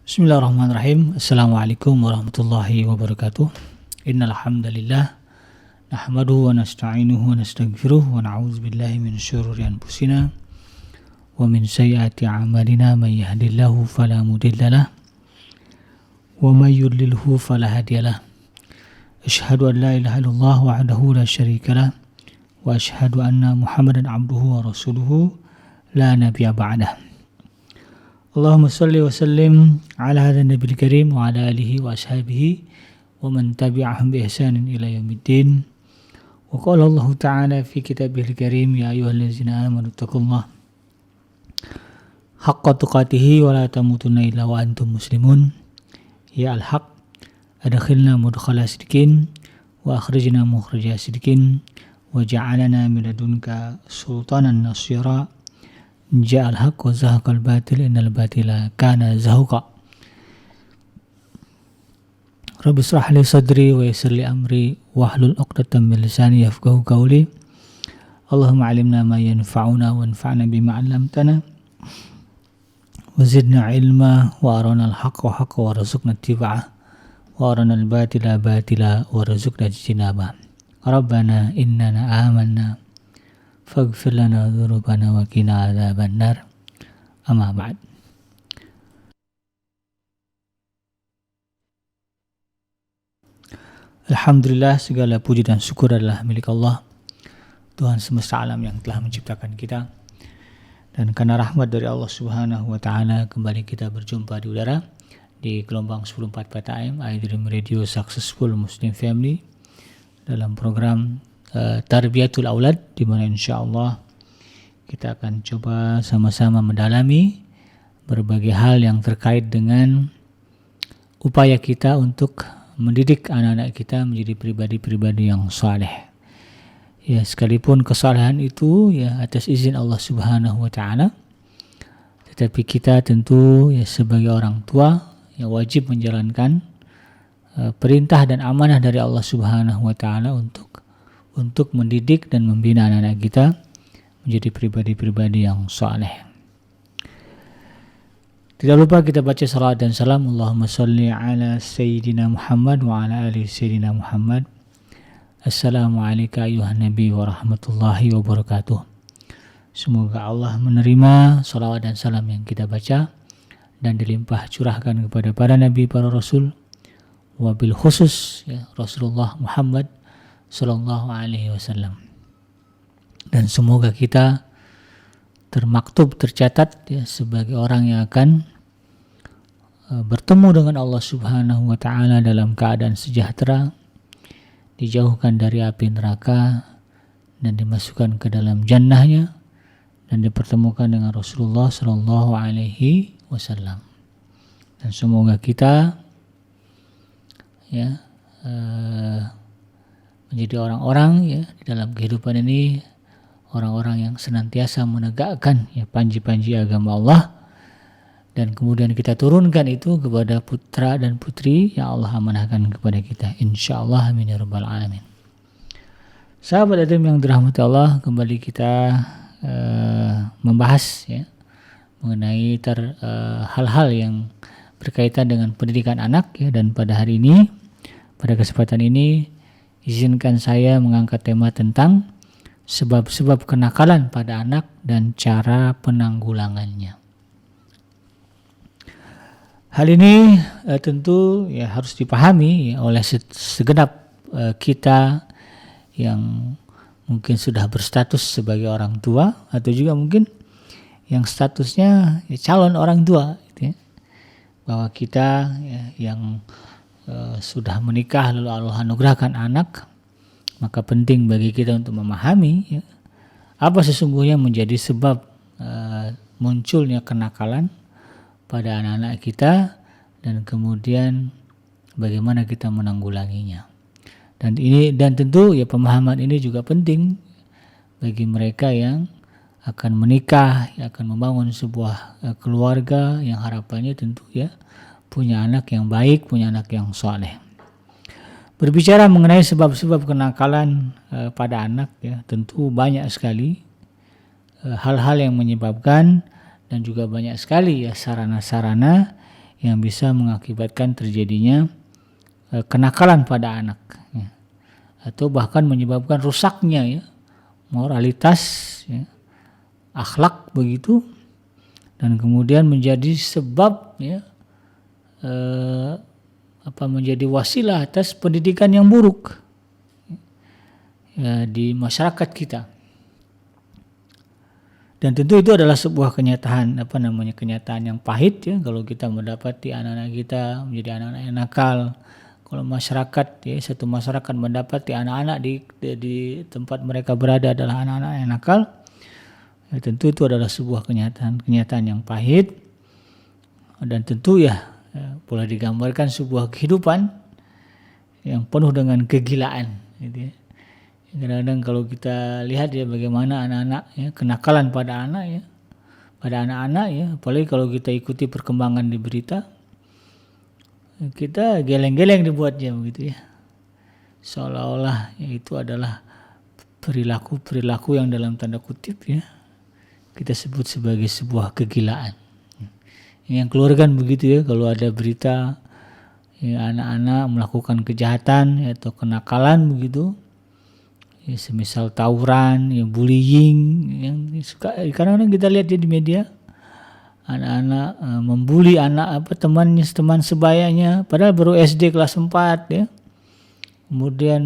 Bismillahirrahmanirrahim. Assalamualaikum warahmatullahi wabarakatuh. Innal hamdalillah nahmaduhu wa nasta'inuhu wa nastaghfiruh wa na'udzu billahi min syururi anfusina wa min sayyiati a'malina may yahdihillahu fala mudhillalah wa may yudlilhu fala hadiyalah. Asyhadu an la ilaha illallah wahdahu la syarikalah wa asyhadu anna Muhammadan abduhu wa rasuluhu la nabiyya ba'dah. Allahumma salli wa sallim ala hadha nabiyil karim wa ala alihi wa ashabihi wa man tabi'ahum bi ihsanin ila yaumiddin. Wa qala Allah ta'ala fi kitabihil karim ya ayyuhallazina amanu taqullaha haqqa tuqatih wa la tamutunna illa wa antum muslimun. Ya al-haq adkhilna mudkhala sidqin wa akhrijna mukhraja sidqin wa ja'alna min ladunka sultanan nasira. Ja'al haq wa zahaqal batil innal batila kana zahuqa. Rabbi israh li sadri wa yassir li amri wahlul 'uqdatam min lisani yafqahu qawli. Allahumma 'allimna ma yanfa'una wanfa'na bima 'allamtana wa zidna 'ilma wa arina al-haqqa haqqan warzuqna ittiba'ah wa arina al-batila batila warzuqna ijtinabah. Rabbana innana amanna faghfir lana dzunubana wa qina adzabannar. Amma ba'd. Alhamdulillah, segala puji dan syukur adalah milik Allah, Tuhan semesta alam yang telah menciptakan kita. Dan karena rahmat dari Allah Subhanahu wa taala, kembali kita berjumpa di udara di gelombang 1044 AM iDream Radio Successful Muslim Family dalam program Tarbiyatul Aulad, di mana insyaallah kita akan coba sama-sama mendalami berbagai hal yang terkait dengan upaya kita untuk mendidik anak-anak kita menjadi pribadi-pribadi yang saleh. Ya, sekalipun kesalehan itu ya atas izin Allah Subhanahu wa taala, tetapi kita tentu ya sebagai orang tua ya wajib menjalankan perintah dan amanah dari Allah Subhanahu wa taala untuk mendidik dan membina anak-anak kita menjadi pribadi-pribadi yang saleh. Tidak lupa kita baca salawat dan salam. Allahumma salli ala Sayyidina Muhammad wa ala ali Sayyidina Muhammad. Assalamualaikum ayuhan Nabi wa rahmatullahi wabarakatuh. Semoga Allah menerima salawat dan salam yang kita baca dan dilimpah curahkan kepada para Nabi, para Rasul, wabil khusus ya, Rasulullah Muhammad Sallallahu Alaihi Wasallam. Dan semoga kita termaktub, tercatat ya, sebagai orang yang akan bertemu dengan Allah Subhanahu wa taala dalam keadaan sejahtera, dijauhkan dari api neraka dan dimasukkan ke dalam jannahnya dan dipertemukan dengan Rasulullah Sallallahu Alaihi Wasallam. Dan semoga kita ya menjadi orang-orang ya di dalam kehidupan ini, orang-orang yang senantiasa menegakkan ya panji-panji agama Allah, dan kemudian kita turunkan itu kepada putra dan putri yang Allah amanahkan kepada kita, insyaallah, amin ya rabbal alamin. Sahabat Adam yang dirahmati Allah, kembali kita membahas ya mengenai hal-hal yang berkaitan dengan pendidikan anak ya, dan pada hari ini, pada kesempatan ini, izinkan saya mengangkat tema tentang sebab-sebab kenakalan pada anak dan cara penanggulangannya. Hal ini tentu ya harus dipahami ya, oleh segenap kita yang mungkin sudah berstatus sebagai orang tua, atau juga mungkin yang statusnya ya, calon orang tua gitu ya. Bahwa kita ya, yang sudah menikah lalu Allah anugerahkan anak, maka penting bagi kita untuk memahami ya, apa sesungguhnya menjadi sebab munculnya kenakalan pada anak-anak kita, dan kemudian bagaimana kita menanggulanginya. Dan tentu ya pemahaman ini juga penting bagi mereka yang akan menikah, yang akan membangun sebuah keluarga yang harapannya tentu ya punya anak yang baik, punya anak yang saleh. Berbicara mengenai sebab-sebab kenakalan pada anak ya, tentu banyak sekali hal-hal yang menyebabkan, dan juga banyak sekali ya sarana-sarana yang bisa mengakibatkan terjadinya kenakalan pada anak, ya. Atau bahkan menyebabkan rusaknya ya moralitas, ya, akhlak begitu, dan kemudian menjadi sebab ya menjadi wasilah atas pendidikan yang buruk ya, di masyarakat kita. Dan tentu itu adalah sebuah kenyataan kenyataan yang pahit ya, kalau kita mendapati anak-anak kita menjadi anak-anak yang nakal. Kalau masyarakat ya, satu masyarakat mendapati anak-anak di tempat mereka berada adalah anak-anak yang nakal, ya, tentu itu adalah sebuah kenyataan yang pahit, dan tentu ya boleh digambarkan sebuah kehidupan yang penuh dengan kegilaan gitu ya. Kadang-kadang kalau kita lihat ya bagaimana anak-anak ya, kenakalan pada anak-anak ya, apalagi kalau kita ikuti perkembangan di berita, kita geleng-geleng dibuatnya begitu ya, seolah-olah ya, itu adalah perilaku yang dalam tanda kutip ya kita sebut sebagai sebuah kegilaan. Yang keluar kan begitu ya, kalau ada berita ya, anak-anak melakukan kejahatan ya, atau kenakalan begitu ya, semisal tawuran ya, bullying yang kadang-kadang kita lihat ya di media, anak-anak membuli teman sebayanya padahal baru SD kelas 4 ya, kemudian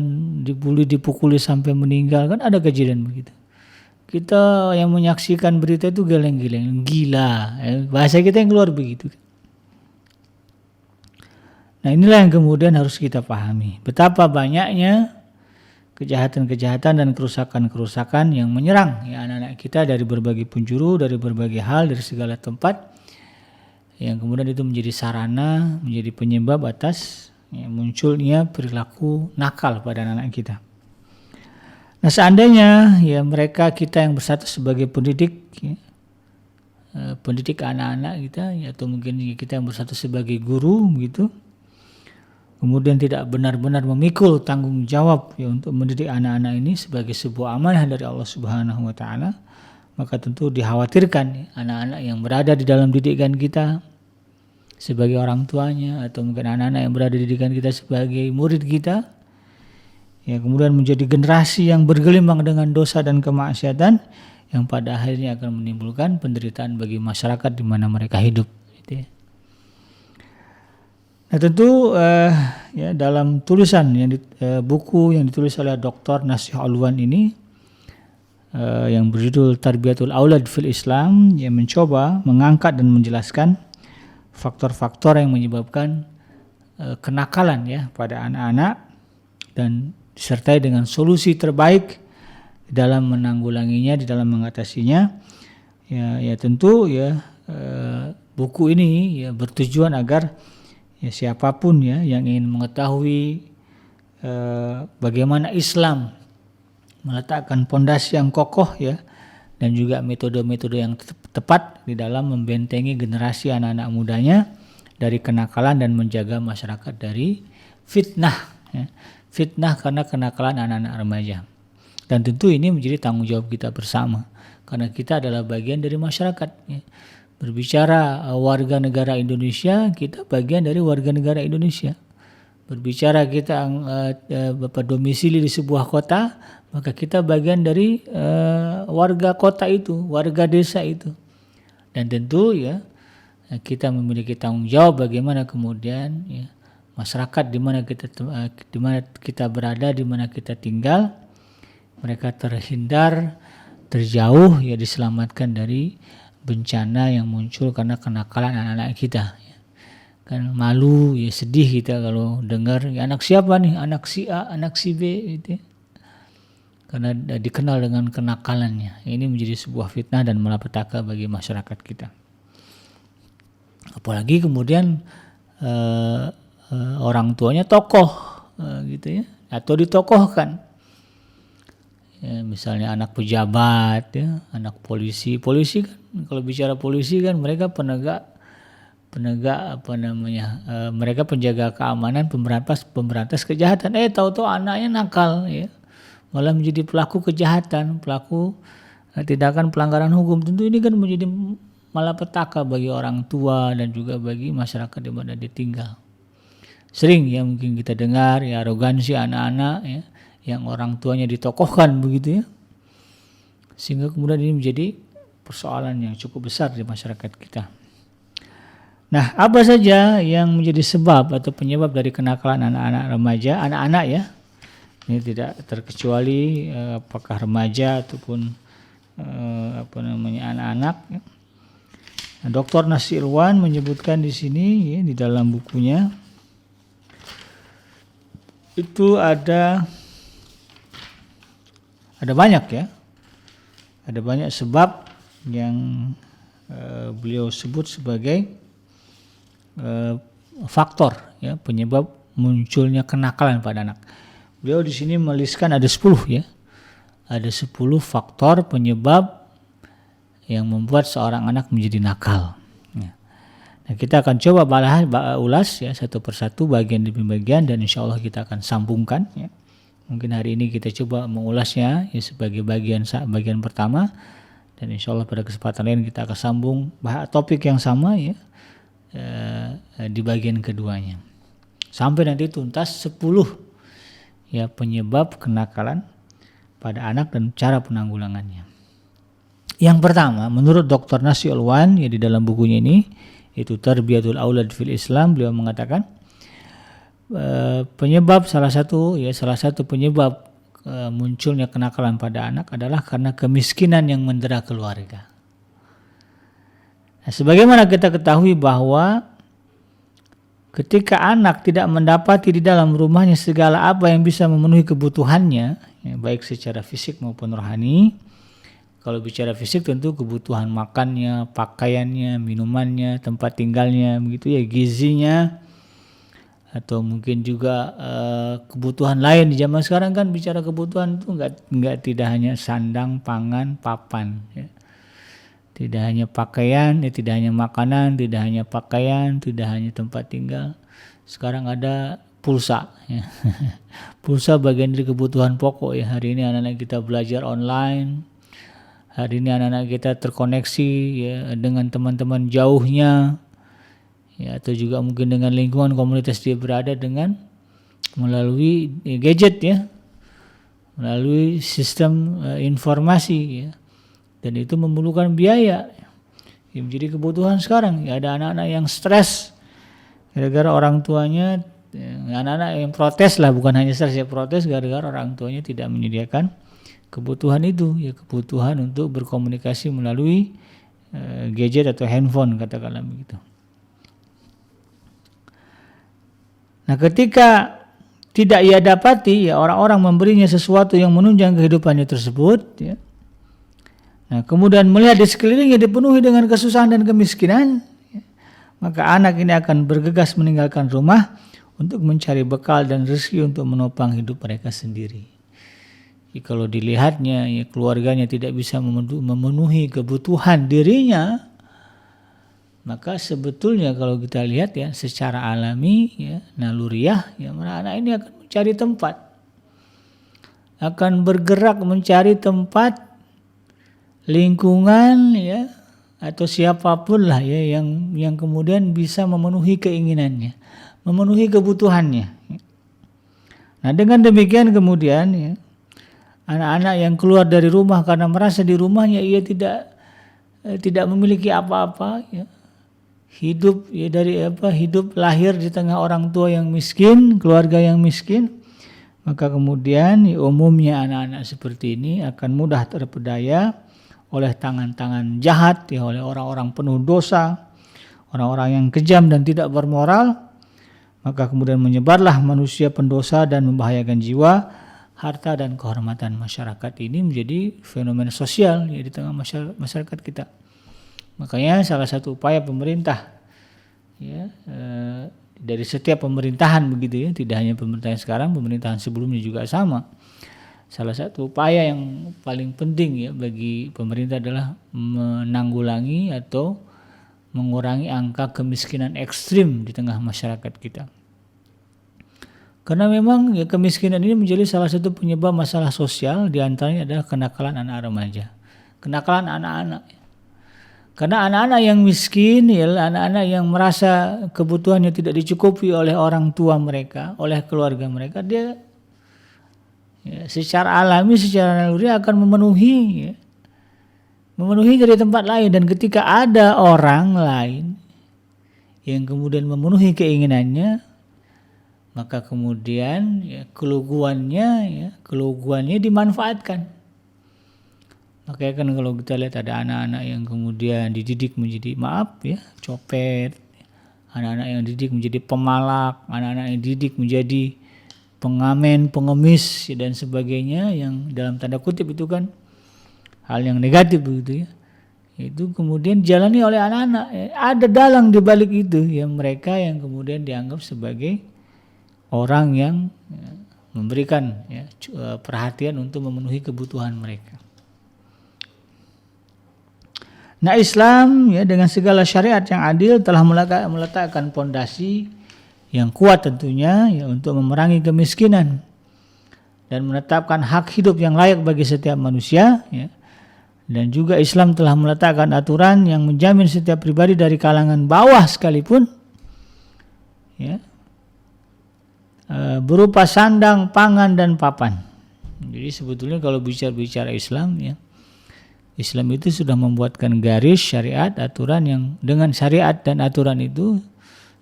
dipukuli sampai meninggal, kan ada kejadian begitu. Kita yang menyaksikan berita itu geleng-geleng, gila ya, bahasa kita yang keluar begitu. Nah inilah yang kemudian harus kita pahami, betapa banyaknya kejahatan-kejahatan dan kerusakan-kerusakan yang menyerang ya, anak-anak kita dari berbagai penjuru, dari berbagai hal, dari segala tempat, yang kemudian itu menjadi sarana, menjadi penyebab atas ya, munculnya perilaku nakal pada anak-anak kita. Nah seandainya ya kita yang berstatus sebagai pendidik ya, pendidik anak-anak kita ya, atau mungkin kita yang berstatus sebagai guru gitu, kemudian tidak benar-benar memikul tanggung jawab ya untuk mendidik anak-anak ini sebagai sebuah amanah dari Allah Subhanahu wa taala, maka tentu dikhawatirkan ya, anak-anak yang berada di dalam didikan kita sebagai orang tuanya, atau mungkin anak-anak yang berada di didikan kita sebagai murid kita ya, kemudian menjadi generasi yang bergelimang dengan dosa dan kemaksiatan yang pada akhirnya akan menimbulkan penderitaan bagi masyarakat di mana mereka hidup gitu ya. Nah tentu ya dalam tulisan buku yang ditulis oleh Dr. Nasih Alwan ini yang berjudul Tarbiyatul Aulad fil Islam, yang mencoba mengangkat dan menjelaskan faktor-faktor yang menyebabkan kenakalan ya pada anak-anak, dan disertai dengan solusi terbaik dalam menanggulanginya, di dalam mengatasinya. Ya tentu ya buku ini ya bertujuan agar ya siapapun ya yang ingin mengetahui bagaimana Islam meletakkan pondasi yang kokoh ya, dan juga metode-metode yang tepat di dalam membentengi generasi anak-anak mudanya dari kenakalan dan menjaga masyarakat dari fitnah ya. Fitnah karena kenakalan anak-anak remaja. Dan tentu ini menjadi tanggung jawab kita bersama, karena kita adalah bagian dari masyarakat ya. Berbicara warga negara Indonesia, kita bagian dari warga negara Indonesia. Berbicara kita domisili di sebuah kota, maka kita bagian dari warga kota itu, warga desa itu. Dan tentu ya kita memiliki tanggung jawab bagaimana kemudian ya, masyarakat di mana kita berada, di mana kita tinggal, mereka terhindar, terjauh ya, diselamatkan dari bencana yang muncul karena kenakalan anak-anak kita ya. Kan malu ya, sedih kita kalau dengar ya, anak siapa nih, anak si A, anak si B gitu ya. Karena dikenal dengan kenakalannya. Ini menjadi sebuah fitnah dan malapetaka bagi masyarakat kita. Apalagi kemudian orang tuanya tokoh gitu ya, atau ditokohkan ya, misalnya anak pejabat ya, anak polisi kan, kalau bicara polisi kan mereka penegak mereka penjaga keamanan, pemberantas kejahatan, tahu-tahu anaknya nakal ya, malah menjadi pelaku kejahatan, pelaku tindakan pelanggaran hukum. Tentu ini kan menjadi malapetaka bagi orang tua dan juga bagi masyarakat di mana dia tinggal. Sering ya mungkin kita dengar ya arogansi anak-anak ya, yang orang tuanya ditokohkan begitu ya, sehingga kemudian ini menjadi persoalan yang cukup besar di masyarakat kita. Nah, apa saja yang menjadi sebab atau penyebab dari kenakalan anak-anak remaja, anak-anak ya, ini tidak terkecuali apakah remaja ataupun anak-anak ya. Nah, Dr. Nasir Irwan menyebutkan di sini ya, di dalam bukunya itu ada banyak ya, ada banyak sebab yang beliau sebut sebagai faktor ya penyebab munculnya kenakalan pada anak. Beliau di sini menuliskan ada 10 ya, ada 10 faktor penyebab yang membuat seorang anak menjadi nakal. Nah, kita akan coba ulas ya satu persatu bagian demi bagian dan insya Allah kita akan sambungkan ya. Mungkin hari ini kita coba mengulasnya ya sebagai bagian pertama dan insya Allah pada kesempatan lain kita akan sambung topik yang sama ya di bagian keduanya. Sampai nanti tuntas 10 ya penyebab kenakalan pada anak dan cara penanggulangannya. Yang pertama, menurut Dr. Nasir Irwan ya di dalam bukunya ini, itu Tarbiyatul Aulad fil Islam, beliau mengatakan salah satu penyebab munculnya kenakalan pada anak adalah karena kemiskinan yang mendera keluarga. Nah, sebagaimana kita ketahui bahwa ketika anak tidak mendapati di dalam rumahnya segala apa yang bisa memenuhi kebutuhannya, ya, baik secara fisik maupun rohani. Kalau bicara fisik tentu kebutuhan makannya, pakaiannya, minumannya, tempat tinggalnya, begitu ya, gizinya, atau mungkin juga kebutuhan lain di zaman sekarang kan bicara kebutuhan itu enggak tidak hanya sandang, pangan, papan, ya. Tidak hanya pakaian, tidak hanya makanan, tidak hanya pakaian, tidak hanya tempat tinggal. Sekarang ada pulsa, ya. Pulsa bagian dari kebutuhan pokok ya. Hari ini anak-anak kita belajar online. Hari ini anak-anak kita terkoneksi ya dengan teman-teman jauhnya, ya, atau juga mungkin dengan lingkungan komunitas dia berada dengan melalui gadget ya, melalui sistem informasi ya. Dan itu memerlukan biaya. Yang menjadi kebutuhan sekarang ya, ada anak-anak yang stres gara-gara orang tuanya, anak-anak yang protes lah, bukan hanya stres ya, protes gara-gara orang tuanya tidak menyediakan kebutuhan itu ya, kebutuhan untuk berkomunikasi melalui gadget atau handphone katakanlah begitu. Nah, ketika tidak ia dapati ya orang-orang memberinya sesuatu yang menunjang kehidupannya tersebut ya. Nah, kemudian melihat di sekelilingnya dipenuhi dengan kesusahan dan kemiskinan ya, maka anak ini akan bergegas meninggalkan rumah untuk mencari bekal dan rezeki untuk menopang hidup mereka sendiri. Kalau dilihatnya ya, keluarganya tidak bisa memenuhi kebutuhan dirinya, maka sebetulnya kalau kita lihat ya secara alami ya, naluriah ya, anak ini akan mencari tempat, akan bergerak mencari tempat, lingkungan ya, atau siapapun lah ya yang kemudian bisa memenuhi keinginannya, memenuhi kebutuhannya. Nah, dengan demikian kemudian ya, anak-anak yang keluar dari rumah karena merasa di rumahnya ia tidak memiliki apa-apa ya. Hidup lahir di tengah orang tua yang miskin, keluarga yang miskin, maka kemudian ya, umumnya anak-anak seperti ini akan mudah terpedaya oleh tangan-tangan jahat ya, oleh orang-orang penuh dosa, orang-orang yang kejam dan tidak bermoral, maka kemudian menyebarlah manusia pendosa dan membahayakan jiwa, harta dan kehormatan masyarakat. Ini menjadi fenomena sosial ya, di tengah masyarakat kita. Makanya salah satu upaya pemerintah ya, dari setiap pemerintahan begitu ya, tidak hanya pemerintahan sekarang, pemerintahan sebelumnya juga sama. Salah satu upaya yang paling penting ya bagi pemerintah adalah menanggulangi atau mengurangi angka kemiskinan ekstrim di tengah masyarakat kita. Karena memang ya, kemiskinan ini menjadi salah satu penyebab masalah sosial, di antaranya adalah kenakalan anak remaja, kenakalan anak-anak. Karena anak-anak yang miskin, ya, anak-anak yang merasa kebutuhannya tidak dicukupi oleh orang tua mereka, oleh keluarga mereka, dia ya, secara alami, secara naluri akan memenuhi dari tempat lain. Dan ketika ada orang lain yang kemudian memenuhi keinginannya, maka kemudian ya, keluguannya dimanfaatkan. Makanya kan kalau kita lihat ada anak-anak yang kemudian dididik menjadi copet, anak-anak yang dididik menjadi pemalak, anak-anak yang dididik menjadi pengamen, pengemis dan sebagainya, yang dalam tanda kutip itu kan hal yang negatif begitu ya. Itu kemudian dijalani oleh anak-anak. Ada dalang di balik itu, ya, mereka yang kemudian dianggap sebagai orang yang memberikan perhatian untuk memenuhi kebutuhan mereka. Nah, Islam ya dengan segala syariat yang adil telah meletakkan pondasi yang kuat tentunya ya untuk memerangi kemiskinan dan menetapkan hak hidup yang layak bagi setiap manusia ya. Dan juga Islam telah meletakkan aturan yang menjamin setiap pribadi dari kalangan bawah sekalipun ya, berupa sandang, pangan dan papan. Jadi sebetulnya kalau bicara Islam ya, Islam itu sudah membuatkan garis syariat, aturan yang dengan syariat dan aturan itu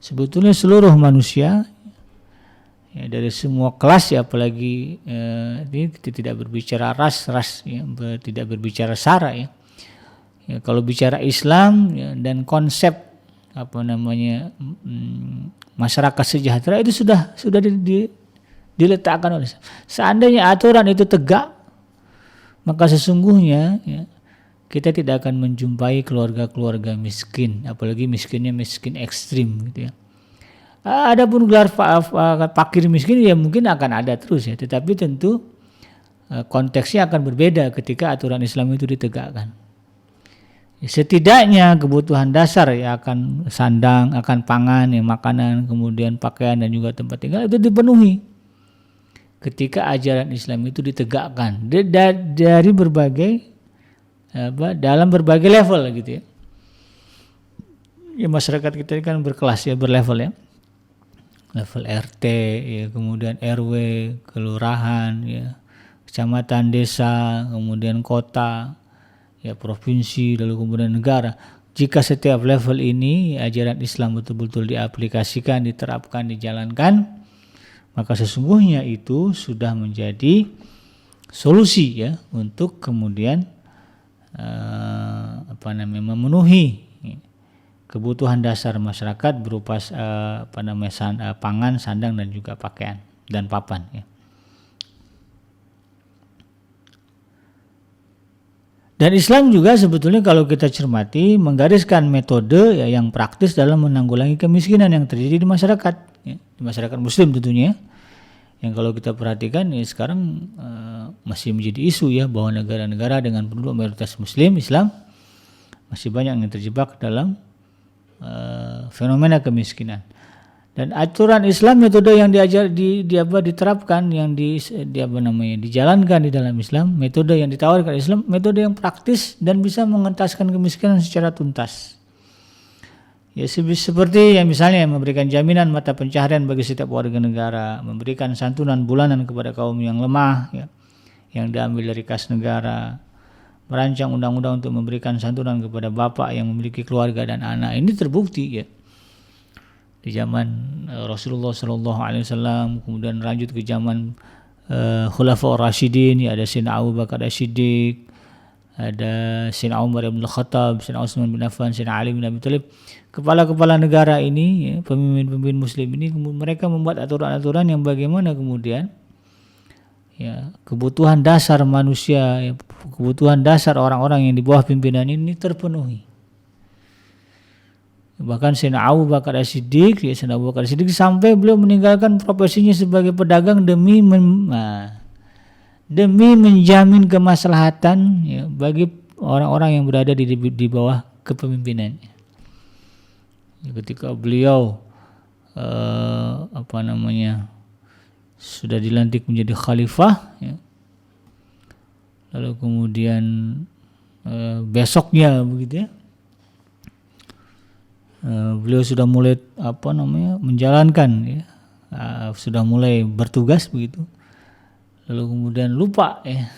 sebetulnya seluruh manusia ya, dari semua kelas ya, apalagi ini tidak berbicara ras ya, tidak berbicara sara ya. Ya kalau bicara Islam ya, dan konsep masyarakat sejahtera itu sudah diletakkan oleh Islam. Seandainya aturan itu tegak, maka sesungguhnya ya, kita tidak akan menjumpai keluarga-keluarga miskin, apalagi miskinnya miskin ekstrim gitu ya. Adapun gelar fakir miskin ya mungkin akan ada terus ya, tetapi tentu konteksnya akan berbeda ketika aturan Islam itu ditegakkan. Setidaknya kebutuhan dasar ya, akan sandang, akan pangan ya, makanan, kemudian pakaian dan juga tempat tinggal itu dipenuhi ketika ajaran Islam itu ditegakkan dari berbagai dalam berbagai level gitu ya. Ya masyarakat kita kan berkelas ya, berlevel ya. Level RT ya, kemudian RW, kelurahan ya, kecamatan, desa, kemudian kota, ya provinsi, lalu kemudian negara. Jika setiap level ini ajaran Islam betul-betul diaplikasikan, diterapkan, dijalankan, maka sesungguhnya itu sudah menjadi solusi ya untuk kemudian memenuhi kebutuhan dasar masyarakat berupa pangan, sandang dan juga pakaian dan papan ya. Dan Islam juga sebetulnya kalau kita cermati menggariskan metode ya, yang praktis dalam menanggulangi kemiskinan yang terjadi di masyarakat ya, di masyarakat Muslim tentunya. Yang kalau kita perhatikan ya, sekarang masih menjadi isu ya, bahwa negara-negara dengan penduduk mayoritas Muslim Islam masih banyak yang terjebak dalam fenomena kemiskinan. Dan aturan Islam, metode yang diterapkan, yang dijalankan di dalam Islam, metode yang ditawarkan Islam, metode yang praktis dan bisa mengentaskan kemiskinan secara tuntas. Ya seperti yang misalnya memberikan jaminan mata pencaharian bagi setiap warga negara, memberikan santunan bulanan kepada kaum yang lemah ya, yang diambil dari kas negara, merancang undang-undang untuk memberikan santunan kepada bapak yang memiliki keluarga dan anak. Ini terbukti ya di zaman Rasulullah SAW, kemudian lanjut ke zaman Khulafaur Rasyidin ya, ada Sayyidina Abu Bakar As-Siddiq, ada Sayyidina Umar bin Khattab, Sayyidina Utsman bin Affan, Sayyidina Ali bin Abi Thalib. Kepala-kepala negara ini ya, pemimpin-pemimpin Muslim ini mereka membuat aturan-aturan yang bagaimana kemudian ya, kebutuhan dasar manusia ya, kebutuhan dasar orang-orang yang di bawah pimpinan ini terpenuhi. Bahkan Sayyidina Abu Bakar As-Siddiq ya, Sayyidina Abu Bakar As-Siddiq sampai beliau meninggalkan profesinya sebagai pedagang demi menjamin kemaslahatan ya, bagi orang-orang yang berada di bawah kepemimpinannya. Ketika beliau sudah dilantik menjadi khalifah ya, lalu kemudian besoknya begitu ya, beliau sudah mulai menjalankan ya, sudah mulai bertugas begitu, lalu kemudian lupa ya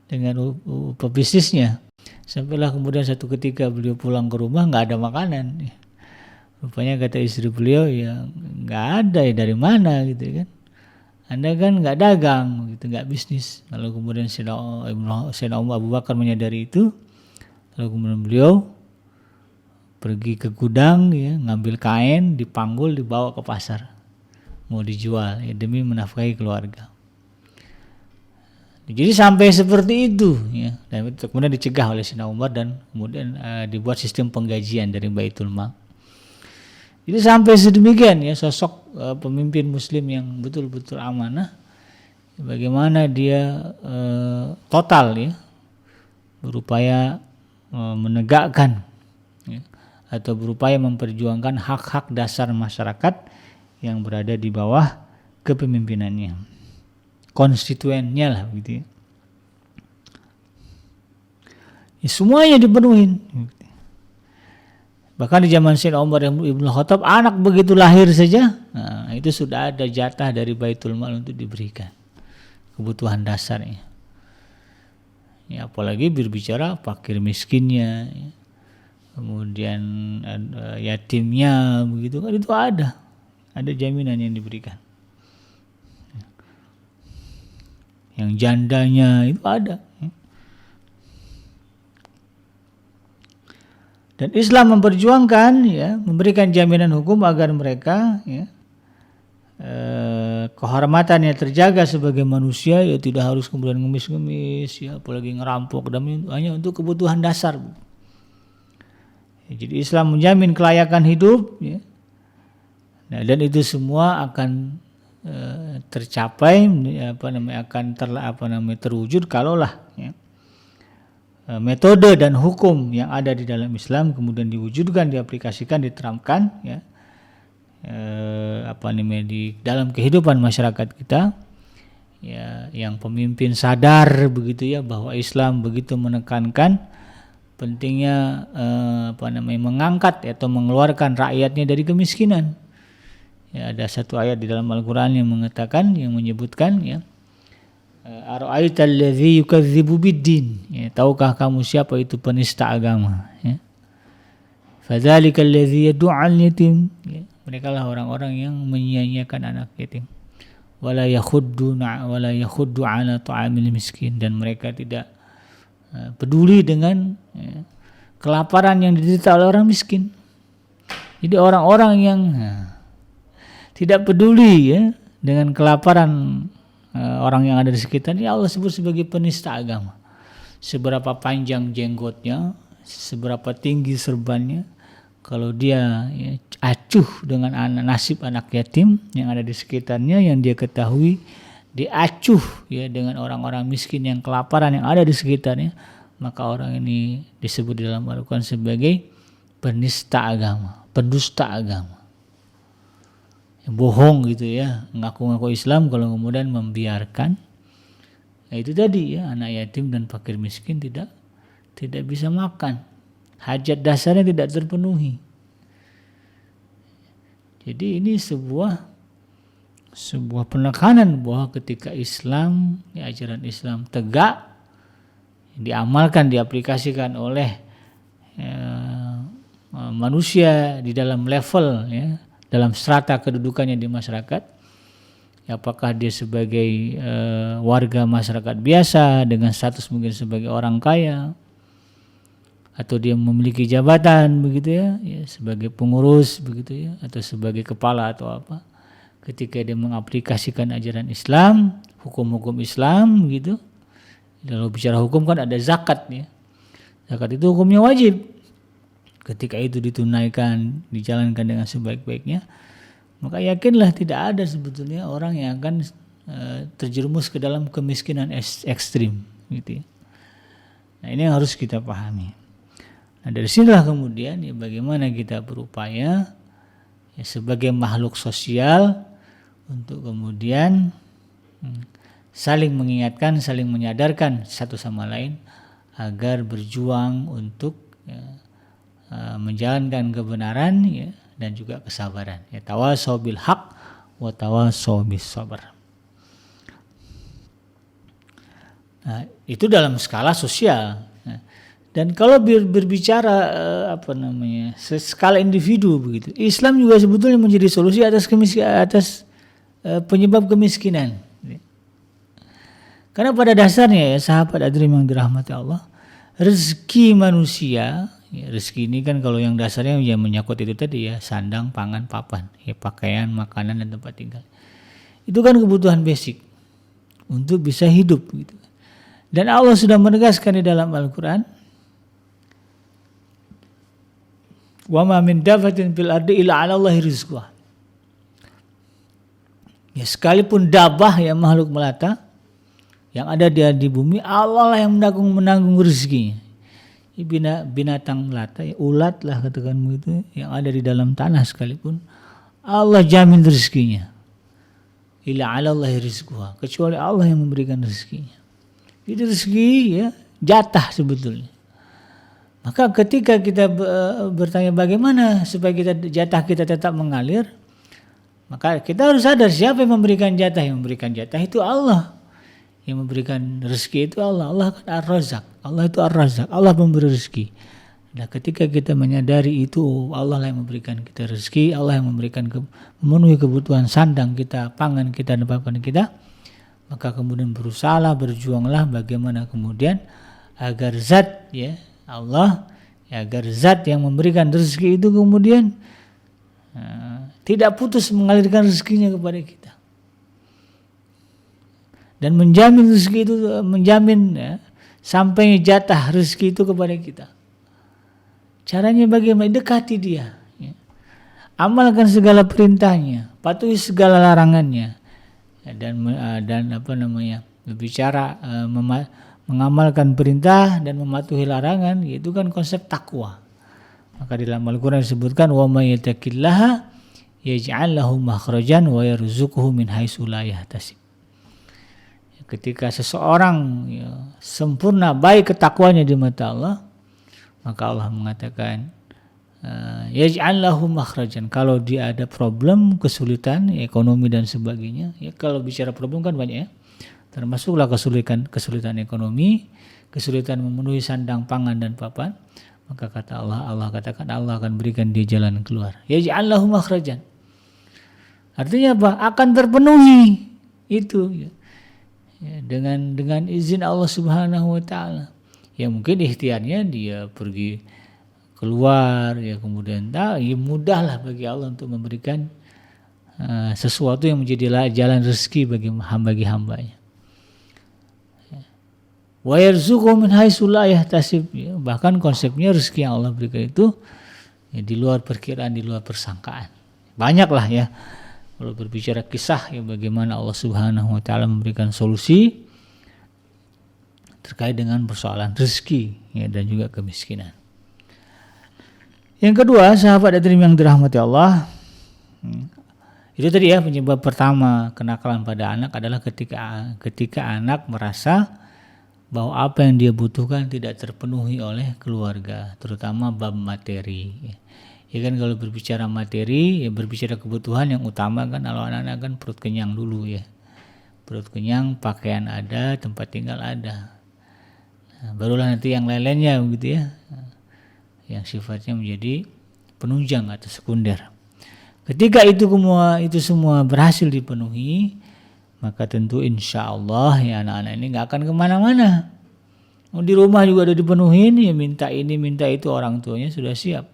dengan pebisnisnya, sampailah kemudian satu ketika beliau pulang ke rumah nggak ada makanan ya. Rupanya kata istri beliau, ya nggak ada ya, dari mana gitu kan, Anda kan nggak dagang gitu, nggak bisnis. Lalu kemudian Sayyidina Umar Abu Bakar menyadari itu, lalu kemudian beliau pergi ke gudang ya, ngambil kain, dipanggul, dibawa ke pasar mau dijual ya, demi menafkahi keluarga. Jadi sampai seperti itu ya, dan kemudian dicegah oleh Sayyidina Umar dan kemudian dibuat sistem penggajian dari Baitul Mal. Jadi sampai sedemikian ya sosok pemimpin muslim yang betul-betul amanah, bagaimana dia total ya berupaya menegakkan ya, atau berupaya memperjuangkan hak-hak dasar masyarakat yang berada di bawah kepemimpinannya, konstituennya lah gitu ya. Semuanya dipenuhin. Bahkan di zaman Sayyidina Umar Ibn Khattab, anak begitu lahir saja, nah, itu sudah ada jatah dari Baitul Mal untuk diberikan kebutuhan dasarnya. Ya, apalagi berbicara fakir miskinnya, ya. Kemudian yatimnya, begitu kan, itu ada jaminan yang diberikan. Yang jandanya itu ada. Dan Islam memperjuangkan ya, memberikan jaminan hukum agar mereka ya, kehormatannya terjaga sebagai manusia, ya tidak harus kemudian ngemis-ngemis ya, apalagi ngerampok, dan hanya untuk kebutuhan dasar. Ya, jadi Islam menjamin kelayakan hidup ya. Nah, dan itu semua akan tercapai terwujud kalaulah ya, metode dan hukum yang ada di dalam Islam kemudian diwujudkan, diaplikasikan, diterapkan ya, di dalam kehidupan masyarakat kita ya, yang pemimpin sadar begitu ya bahwa Islam begitu menekankan pentingnya mengangkat atau mengeluarkan rakyatnya dari kemiskinan. Ya, ada satu ayat di dalam Al-Qur'an yang mengatakan, yang menyebutkan ya, Ara'aital ladzi yukadzibu biddin, ya, tahukah kamu siapa itu penista agama ya. Fadzalikal ladzi yad'u'al yatim, ya, mereka lah orang-orang yang menyia-nyiakan anak yatim. Wala yakhuddu ala ta'amil miskin, dan mereka tidak peduli dengan ya, kelaparan yang diderita oleh orang miskin. Jadi orang-orang yang tidak peduli ya dengan kelaparan orang yang ada di sekitarnya, Allah sebut sebagai penista agama. Seberapa panjang jenggotnya, seberapa tinggi serbannya, kalau dia ya, acuh dengan nasib anak yatim yang ada di sekitarnya, yang dia ketahui diacuh ya dengan orang-orang miskin yang kelaparan yang ada di sekitarnya, maka orang ini disebut di dalam Al-Quran sebagai penista agama, pendusta agama. Bohong gitu ya, ngaku-ngaku Islam kalau kemudian membiarkan ya itu tadi ya, anak yatim dan fakir miskin tidak bisa makan, hajat dasarnya tidak terpenuhi. Jadi ini sebuah penekanan bahwa ketika Islam ya, ajaran Islam tegak, diamalkan, diaplikasikan oleh manusia di dalam level ya, dalam strata kedudukannya di masyarakat, ya, apakah dia sebagai warga masyarakat biasa dengan status mungkin sebagai orang kaya, atau dia memiliki jabatan begitu ya, sebagai pengurus begitu ya, atau sebagai kepala atau apa, ketika dia mengaplikasikan ajaran Islam, hukum-hukum Islam gitu. Kalau bicara hukum kan ada zakat ya, zakat itu hukumnya wajib. Ketika itu ditunaikan, dijalankan dengan sebaik-baiknya, maka yakinlah tidak ada sebetulnya orang yang akan terjerumus ke dalam kemiskinan ekstrim gitu ya. Nah, ini yang harus kita pahami. Nah, dari sinilah kemudian ya, bagaimana kita berupaya ya, sebagai makhluk sosial untuk kemudian saling mengingatkan, saling menyadarkan satu sama lain agar berjuang untuk ya, menjalankan kebenaran ya, dan juga kesabaran. Ya, tawasau bil haq wa tawasau bis sabr. Nah, itu dalam skala sosial. Nah, dan kalau berbicara skala individu begitu, Islam juga sebetulnya menjadi solusi atas penyebab kemiskinan. Karena pada dasarnya ya sahabat Adrim yang dirahmati Allah, rezeki manusia, ya, rezeki ini kan kalau yang dasarnya yang menyangkut itu tadi ya, sandang, pangan, papan, ya, pakaian, makanan dan tempat tinggal. Itu kan kebutuhan basic untuk bisa hidup gitu. Dan Allah sudah menegaskan di dalam Al-Qur'an, wa ma min dabbatin fil ardi illa 'ala Allahi rizquha. Ya, sekalipun dabah ya makhluk melata yang ada di bumi, Allah lah yang menanggung rezekinya. Binatang melata, ya, ulat lah katakan begitu, yang ada di dalam tanah sekalipun, Allah jamin rezekinya. Illa 'ala Allahi rizquha, kecuali Allah yang memberikan rezekinya. Itu rezeki ya, jatah sebetulnya. Maka ketika kita bertanya bagaimana supaya jatah kita tetap mengalir, maka kita harus sadar siapa yang memberikan jatah. Yang memberikan jatah itu Allah. Yang memberikan rezeki itu Allah. Allah kan Ar-Razzaq. Allah itu Ar-Razzaq. Allah pemberi rezeki. Nah, ketika kita menyadari itu Allah yang memberikan kita rezeki, Allah yang memberikan memenuhi kebutuhan sandang kita, pangan kita, dan papan kita, maka kemudian berusahalah, berjuanglah bagaimana kemudian agar zat ya Allah, ya, agar zat yang memberikan rezeki itu kemudian tidak putus mengalirkan rezekinya kepada kita. Dan menjamin rezeki itu, menjamin ya, sampai jatah rezeki itu kepada kita. Caranya bagaimana? Dekati dia, ya. Amalkan segala perintahnya, patuhi segala larangannya, ya, dan berbicara, mengamalkan perintah dan mematuhi larangan, itu kan konsep takwa. Maka di dalam Al-Quran disebutkan, wa may yattaqillaha yaj'al lahu makhrajan wa yarzuqhu min haitsu la yahtasib. Ketika seseorang ya, sempurna baik ketakwanya di mata Allah, maka Allah mengatakan yaj'al lahu makhrajan, kalau dia ada problem, kesulitan ekonomi dan sebagainya, ya, kalau bicara problem kan banyak ya, termasuklah kesulitan ekonomi, kesulitan memenuhi sandang, pangan dan papan, maka kata Allah katakan Allah akan berikan dia jalan keluar. Yaj'al lahu makhrajan, artinya apa? Akan terpenuhi itu ya. Ya, dengan izin Allah Subhanahu wa taala. Ya mungkin ikhtiarnya dia pergi keluar ya, kemudian ya mudahlah bagi Allah untuk memberikan sesuatu yang menjadi jalan rezeki bagi hamba-hambanya. Ya. Wa yarzuqhu min haitsu la yahtasib, ya, bahkan konsepnya rezeki yang Allah berikan itu ya, di luar perkiraan, di luar persangkaan. Banyaklah ya. Kalau berbicara kisah ya bagaimana Allah Subhanahu wa taala memberikan solusi terkait dengan persoalan rezeki ya, dan juga kemiskinan. Yang kedua, sahabat Adrim yang dirahmati Allah, itu tadi ya, penyebab pertama kenakalan pada anak adalah ketika anak merasa bahwa apa yang dia butuhkan tidak terpenuhi oleh keluarga, terutama bab materi. Ya kan, kalau berbicara materi, ya berbicara kebutuhan yang utama kan, kalau anak-anak kan perut kenyang dulu ya. Perut kenyang, pakaian ada, tempat tinggal ada. Nah, barulah nanti yang lain-lainnya begitu ya. Yang sifatnya menjadi penunjang atau sekunder. Ketika itu semua berhasil dipenuhi, maka tentu insya Allah ya anak-anak ini nggak akan kemana-mana. Di rumah juga udah dipenuhin, ya minta ini minta itu, orang tuanya sudah siap.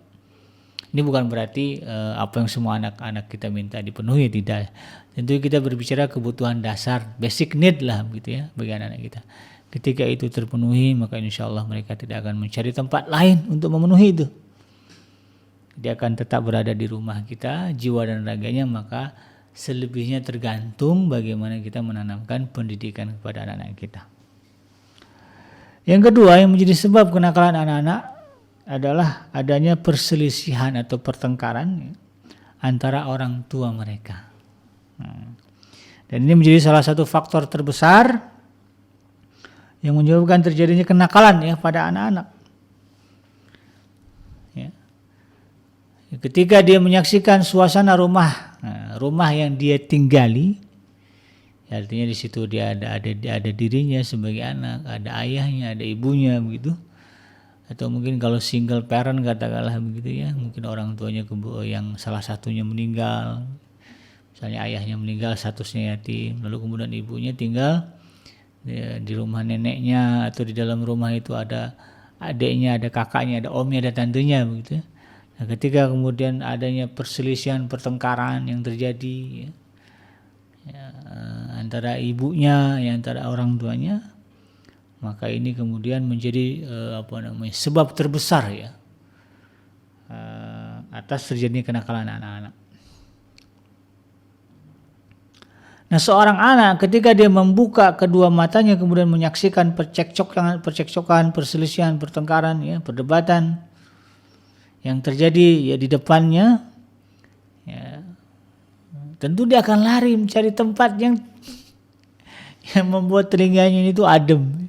Ini bukan berarti apa yang semua anak-anak kita minta dipenuhi, tidak. Tentu kita berbicara kebutuhan dasar, basic need lah begitu ya bagi anak-anak kita. Ketika itu terpenuhi, maka insya Allah mereka tidak akan mencari tempat lain untuk memenuhi itu. Dia akan tetap berada di rumah kita, jiwa dan raganya, maka selebihnya tergantung bagaimana kita menanamkan pendidikan kepada anak-anak kita. Yang kedua yang menjadi sebab kenakalan anak-anak adalah adanya perselisihan atau pertengkaran antara orang tua mereka. Dan ini menjadi salah satu faktor terbesar yang menyebabkan terjadinya kenakalan ya pada anak-anak. Ya. Ketika dia menyaksikan suasana rumah yang dia tinggali, artinya di situ dia ada dirinya sebagai anak, ada ayahnya, ada ibunya begitu. Atau mungkin kalau single parent katakanlah begitu ya, mungkin orang tuanya yang salah satunya meninggal, misalnya ayahnya meninggal statusnya yatim, lalu kemudian ibunya tinggal di rumah neneknya, atau di dalam rumah itu ada adiknya, ada kakaknya, ada omnya, ada tantenya begitu. Nah, ketika kemudian adanya perselisihan, pertengkaran yang terjadi antara ibunya, antara orang tuanya, maka ini kemudian menjadi sebab terbesar ya atas terjadinya kenakalan anak-anak. Nah, seorang anak ketika dia membuka kedua matanya kemudian menyaksikan percekcokan, perselisihan, pertengkaran, ya, perdebatan yang terjadi ya di depannya, ya, tentu dia akan lari mencari tempat yang membuat telinganya itu adem.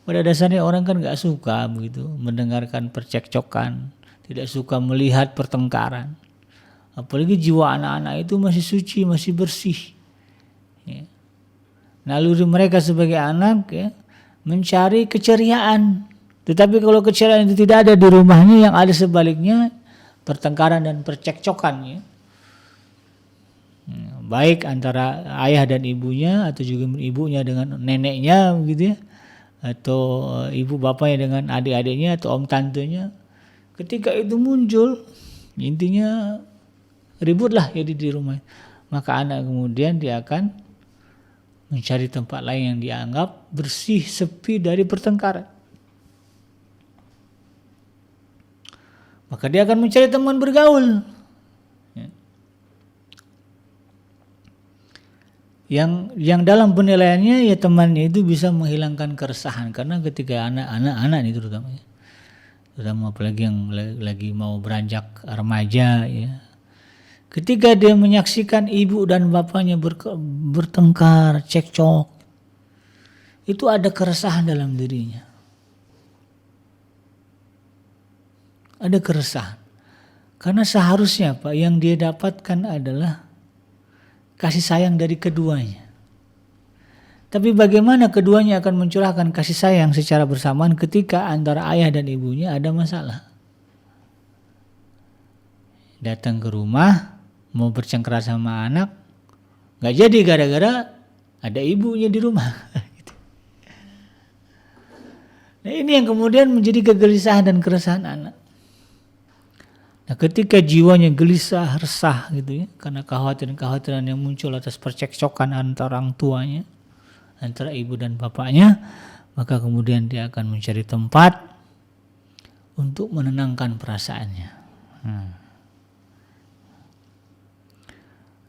Pada dasarnya orang kan nggak suka begitu mendengarkan percekcokan, tidak suka melihat pertengkaran. Apalagi jiwa anak-anak itu masih suci, masih bersih. Ya. Naluri mereka sebagai anak ya, mencari keceriaan. Tetapi kalau keceriaan itu tidak ada di rumahnya, yang ada sebaliknya pertengkaran dan percekcokan ya. Baik antara ayah dan ibunya, atau juga ibunya dengan neneknya begitu ya, atau ibu bapaknya dengan adik-adiknya atau om tantenya. Ketika itu muncul, intinya ributlah jadi di rumah. Maka anak kemudian dia akan mencari tempat lain yang dianggap bersih, sepi dari pertengkaran. Maka dia akan mencari teman bergaul. Yang dalam penilaiannya ya temannya itu bisa menghilangkan keresahan, karena ketika anak-anak ini terutama apalagi yang lagi mau beranjak remaja ya, ketika dia menyaksikan ibu dan bapaknya bertengkar, cekcok, itu ada keresahan dalam dirinya, ada keresahan, karena seharusnya Pak yang dia dapatkan adalah kasih sayang dari keduanya. Tapi bagaimana keduanya akan mencurahkan kasih sayang secara bersamaan ketika antara ayah dan ibunya ada masalah? Datang ke rumah, mau bercengkera sama anak, gak jadi gara-gara ada ibunya di rumah. Nah, ini yang kemudian menjadi kegelisahan dan keresahan anak. Nah, ketika jiwanya gelisah, resah gitu ya, karena kekhawatiran yang muncul atas percekcokan antara orang tuanya, antara ibu dan bapaknya, maka kemudian dia akan mencari tempat untuk menenangkan perasaannya.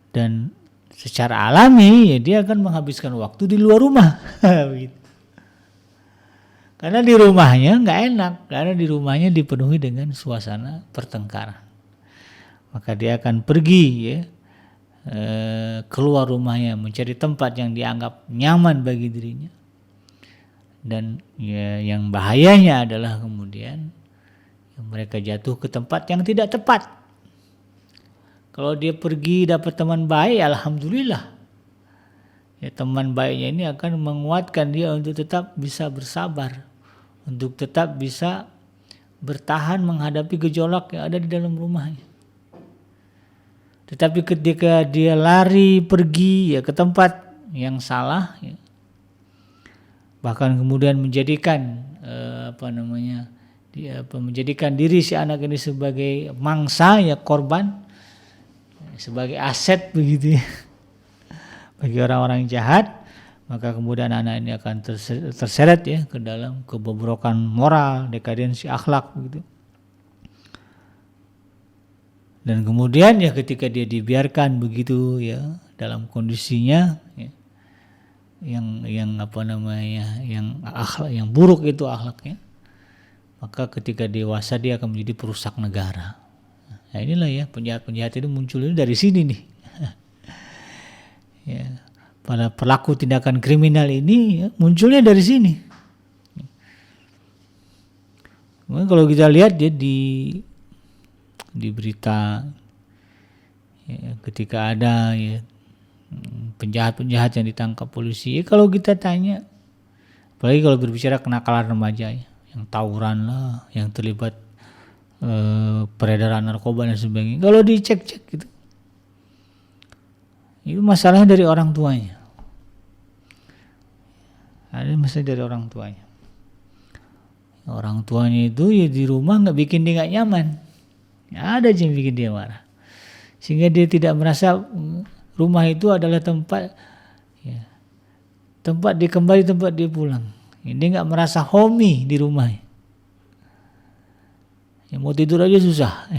Dan secara alami ya dia akan menghabiskan waktu di luar rumah. Karena di rumahnya nggak enak, karena di rumahnya dipenuhi dengan suasana pertengkaran. Maka dia akan pergi ya, keluar rumahnya mencari tempat yang dianggap nyaman bagi dirinya. Dan ya, yang bahayanya adalah kemudian mereka jatuh ke tempat yang tidak tepat. Kalau dia pergi dapat teman baik, alhamdulillah. Ya, teman baiknya ini akan menguatkan dia untuk tetap bisa bersabar, untuk tetap bisa bertahan menghadapi gejolak yang ada di dalam rumahnya. Tetapi ketika dia lari pergi ya ke tempat yang salah, ya, bahkan kemudian menjadikan menjadikan diri si anak ini sebagai mangsa ya, korban, sebagai aset begitu ya, bagi orang-orang jahat, maka kemudian anak ini akan terseret ya ke dalam kebobrokan moral, dekadensi akhlak begitu. Dan kemudian ya ketika dia dibiarkan begitu ya dalam kondisinya ya, yang akhlak yang buruk itu akhlaknya, maka ketika dewasa dia akan menjadi perusak negara. Nah, inilah ya penjahat-penjahat itu munculnya dari sini nih. Ya, para pelaku tindakan kriminal ini ya, munculnya dari sini. Kalau kita lihat ya di di berita ya, ketika ada ya penjahat-penjahat yang ditangkap polisi. Ya, kalau kita tanya, apalagi kalau berbicara kenakalan remaja ya, yang tawuran lah, yang terlibat peredaran narkoba dan sebagainya. Kalau dicek-cek gitu, itu masalahnya dari orang tuanya. Ada masalah dari orang tuanya. Orang tuanya itu ya di rumah nggak bikin dia nggak nyaman. Ada aja yang bikin dia marah. Sehingga dia tidak merasa rumah itu adalah tempat ya, tempat dia kembali, tempat dia pulang. Dia nggak merasa homey di rumah. Ya, mau tidur aja susah.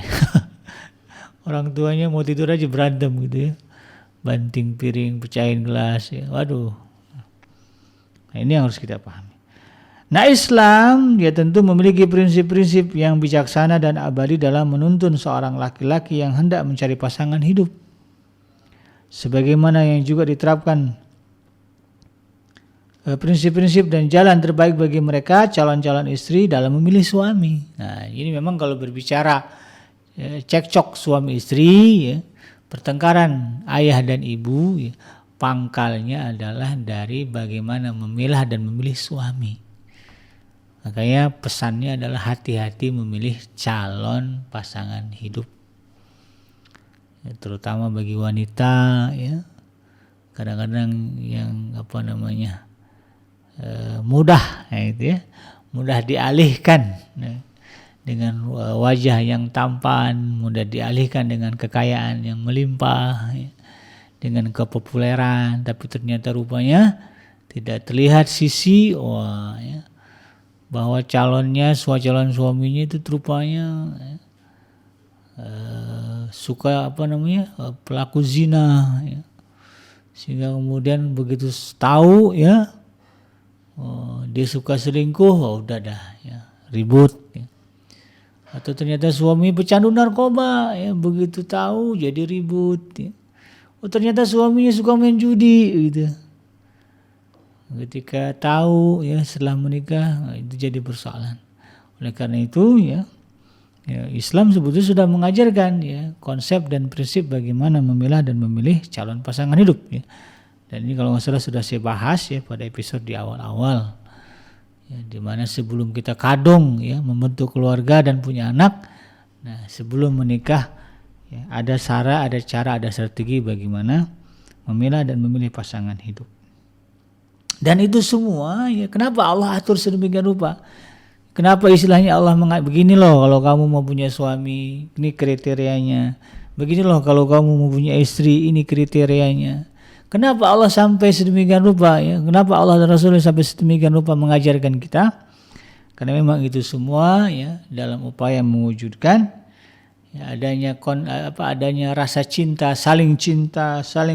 Orang tuanya mau tidur aja berantem gitu ya. Banting piring, pecahin gelas ya. Waduh. Nah, ini yang harus kita pahami. Nah, Islam dia tentu memiliki prinsip-prinsip yang bijaksana dan abadi dalam menuntun seorang laki-laki yang hendak mencari pasangan hidup. Sebagaimana yang juga diterapkan prinsip-prinsip dan jalan terbaik bagi mereka calon-calon istri dalam memilih suami. Nah, ini memang kalau berbicara cekcok suami istri ya, pertengkaran ayah dan ibu ya, pangkalnya adalah dari bagaimana memilah dan memilih suami. Makanya pesannya adalah hati-hati memilih calon pasangan hidup ya, terutama bagi wanita ya, kadang-kadang yang mudah ya, itu ya, mudah dialihkan ya, dengan wajah yang tampan, mudah dialihkan dengan kekayaan yang melimpah ya, dengan kepopuleran, tapi ternyata rupanya tidak terlihat sisi ya, bahwa calon suaminya itu rupanya suka pelaku zina ya. Sehingga kemudian begitu tahu ya dia suka selingkuh, udah dah ya, ribut ya. Atau ternyata suami pecandu narkoba ya, begitu tahu jadi ribut ya. Ternyata suaminya suka main judi gitu. Ketika tahu ya setelah menikah itu jadi persoalan. Oleh karena itu ya Islam sebetulnya sudah mengajarkan ya konsep dan prinsip bagaimana memilah dan memilih calon pasangan hidup ya. Dan ini kalau nggak salah sudah saya bahas ya pada episode di awal-awal ya, dimana sebelum kita kadung ya membentuk keluarga dan punya anak, nah sebelum menikah ya, ada cara, ada strategi bagaimana memilah dan memilih pasangan hidup. Dan itu semua ya kenapa Allah atur sedemikian rupa? Kenapa istilahnya Allah begini loh kalau kamu mau punya suami ini kriterianya. Begini loh kalau kamu mau punya istri ini kriterianya. Kenapa Allah sampai sedemikian rupa ya? Kenapa Allah dan Rasulullah sampai sedemikian rupa mengajarkan kita? Karena memang itu semua ya dalam upaya mewujudkan ya, adanya rasa cinta, saling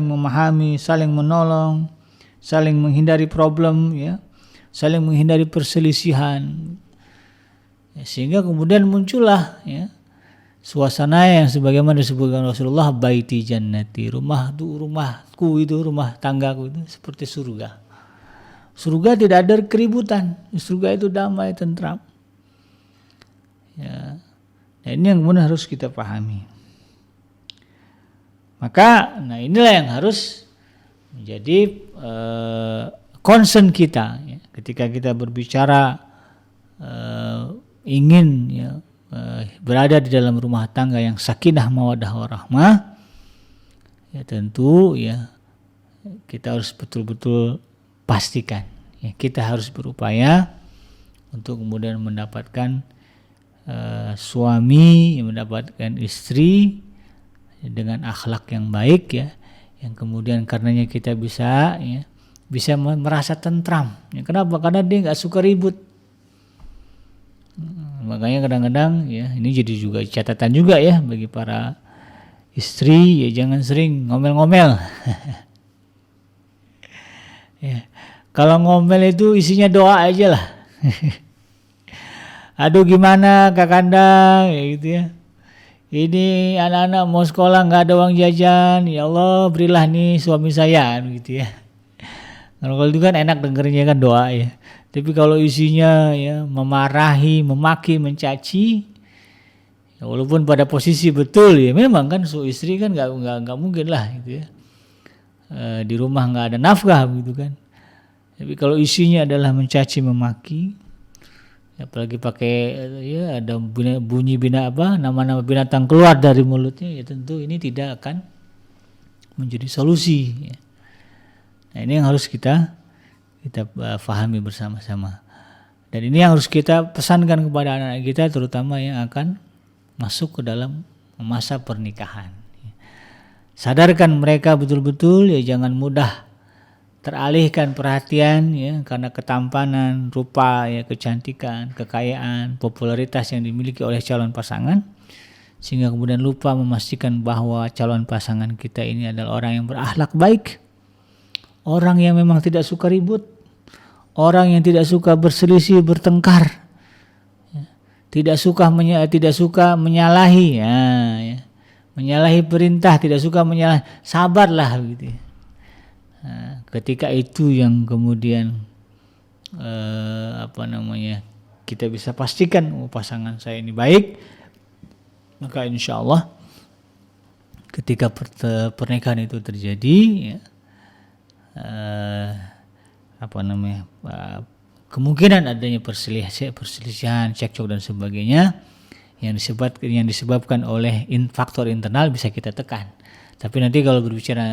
memahami, saling menolong, saling menghindari problem ya, saling menghindari perselisihan ya, sehingga kemudian muncullah ya suasana yang sebagaimana disebutkan Rasulullah, baiti jannati, rumahku itu, rumah tanggaku itu seperti surga. Surga tidak ada keributan, surga itu damai, tentram ya. Nah, ini yang kemudian harus kita pahami. Maka nah inilah yang harus menjadi concern kita ya, ketika kita berbicara ingin ya, berada di dalam rumah tangga yang sakinah mawaddah warahmah ya, tentu ya kita harus betul-betul pastikan ya, kita harus berupaya untuk kemudian mendapatkan suami, mendapatkan istri dengan akhlak yang baik ya, yang kemudian karenanya kita bisa merasa tentram ya. Kenapa? Karena dia nggak suka ribut. Makanya kadang-kadang ya ini jadi juga catatan juga ya bagi para istri ya, jangan sering ngomel-ngomel. Ya, kalau ngomel itu isinya doa aja lah. Aduh gimana Kakanda ya gitu ya. Ini anak-anak mau sekolah nggak ada uang jajan, ya Allah berilah nih suami saya gitu ya. Kalau itu kan enak dengernya kan doa ya. Tapi kalau isinya ya memarahi, memaki, mencaci, Ya, walaupun pada posisi betul ya memang kan istri kan nggak mungkin lah gitu ya. Di rumah nggak ada nafkah gitu kan. Tapi kalau isinya adalah mencaci memaki, apalagi pakai ya ada bunyi nama-nama binatang keluar dari mulutnya, ya tentu ini tidak akan menjadi solusi. Ya. Nah ini yang harus kita pahami bersama-sama. Dan ini yang harus kita pesankan kepada anak-anak kita, terutama yang akan masuk ke dalam masa pernikahan. Sadarkan mereka betul-betul ya, jangan mudah teralihkan perhatian ya karena ketampanan, rupa ya, kecantikan, kekayaan, popularitas yang dimiliki oleh calon pasangan, sehingga kemudian lupa memastikan bahwa calon pasangan kita ini adalah orang yang berakhlak baik, orang yang memang tidak suka ribut, orang yang tidak suka berselisih, bertengkar, ya, tidak suka menyalahi, ya, menyalahi perintah, tidak suka menyalahi, sabarlah gitu. Nah, ketika itu yang kemudian kita bisa pastikan pasangan saya ini baik, maka insya Allah ketika pernikahan itu terjadi, ya, kemungkinan adanya perselisihan, cekcok dan sebagainya yang disebabkan oleh faktor internal bisa kita tekan. Tapi nanti kalau berbicara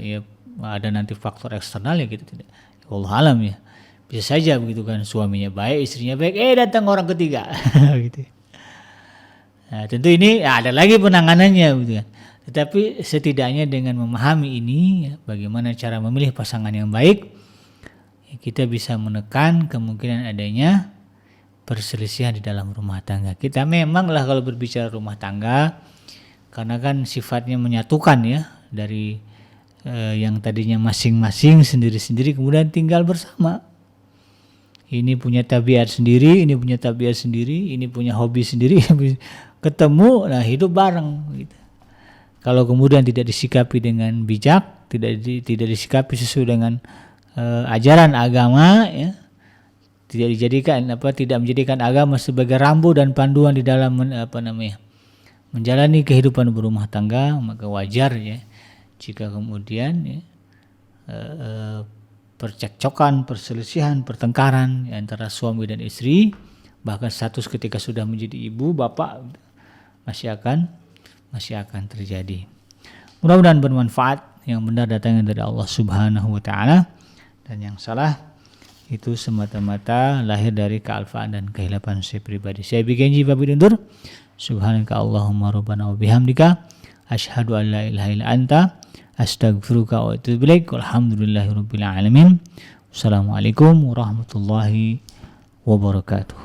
ya ada nanti faktor eksternal ya kita tidak. Allah alam ya. Bisa saja begitu kan, suaminya baik, istrinya baik, datang orang ketiga gitu. Nah, tentu ini ada lagi penanganannya gitu kan. Tetapi setidaknya dengan memahami ini ya, bagaimana cara memilih pasangan yang baik, ya, kita bisa menekan kemungkinan adanya perselisihan di dalam rumah tangga. Kita memanglah kalau berbicara rumah tangga, karena kan sifatnya menyatukan ya, dari yang tadinya masing-masing sendiri-sendiri kemudian tinggal bersama. Ini punya tabiat sendiri, ini punya tabiat sendiri, ini punya hobi sendiri, ketemu, nah hidup bareng gitu. Kalau kemudian tidak disikapi dengan bijak, tidak disikapi sesuai dengan ajaran agama, ya, tidak menjadikan agama sebagai rambu dan panduan di dalam menjalani kehidupan berumah tangga, maka wajar ya jika kemudian ya, percekcokan, perselisihan, pertengkaran ya, antara suami dan istri, bahkan status ketika sudah menjadi ibu, bapak masih akan terjadi. Mudah-mudahan bermanfaat, yang benar datangnya dari Allah Subhanahu wa taala, dan yang salah itu semata-mata lahir dari kealfaan dan kehilapan saya pribadi. Saya bikin pamit undur. Subhanaka Allahumma rabbana wa bihamdika asyhadu an la ilaha illa anta astaghfiruka wa atubu ilaik. Walhamdulillahirabbil alamin. Wassalamualaikum warahmatullahi wabarakatuh.